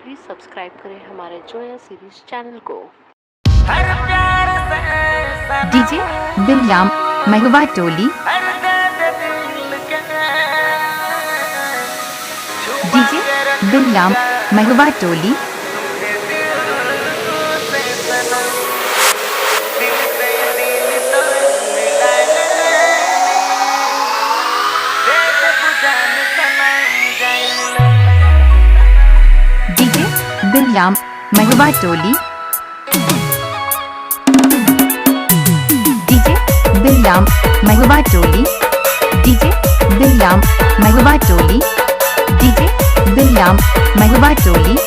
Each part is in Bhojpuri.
प्लीज़ सब्सक्राइब करें हमारे जोया सीरीज चैनल को। डीजे बिल्लाम महुआ टोली, डीजे बिल्लाम महुआ टोली, डीजे बिल्लाम महुआ टोली, डीजे बिल्लाम महुआ टोली, डीजे बिल्लाम महुआ टोली, डीजे बिल्लाम महुआ टोली।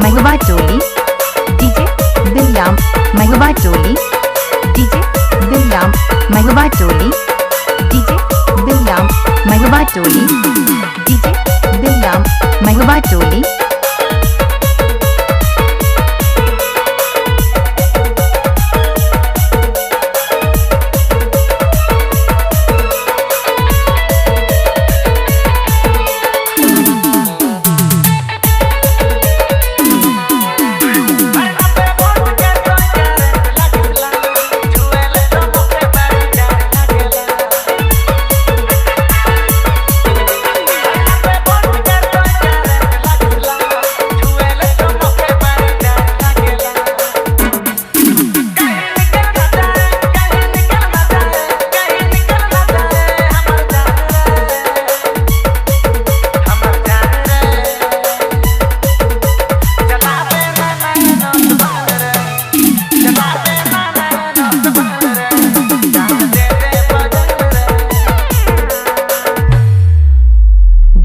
महुआ टोली, डीजे बिल्लाम महुआ टोली, डीजे बिल्लाम महुआ टोली, डीजे बिल्लाम महुआ टोली, डीजे बिल्लाम महुआ टोली।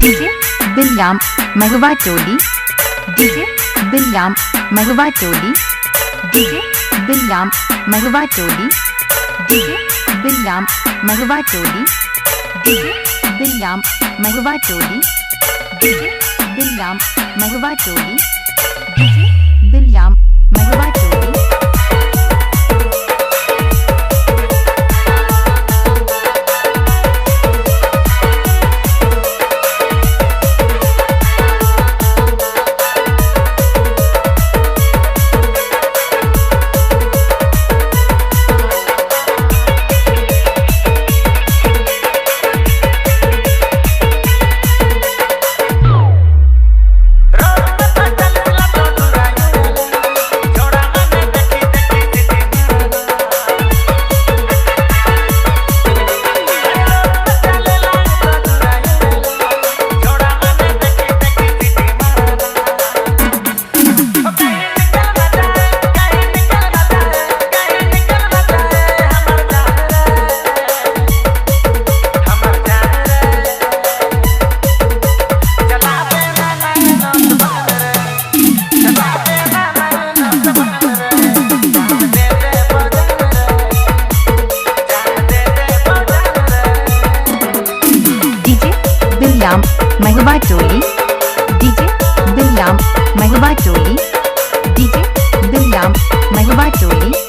डीजे बिल्लाम महुआ टोली, डीजे बिल्लाम महुआ टोली, डीजे बिल्लाम महुआ टोली, डीजे बिल्लाम महुआ टोली, डीजे बिल्लाम महुआ टोली, डीजे बिल्लाम महुआ टोली, डीजे बिल्लाम महुआ टोली। बिल्लाम महुआ टोली, डीजे बिल्लाम महुआ टोली, डीजे बिल्लाम महुआ टोली।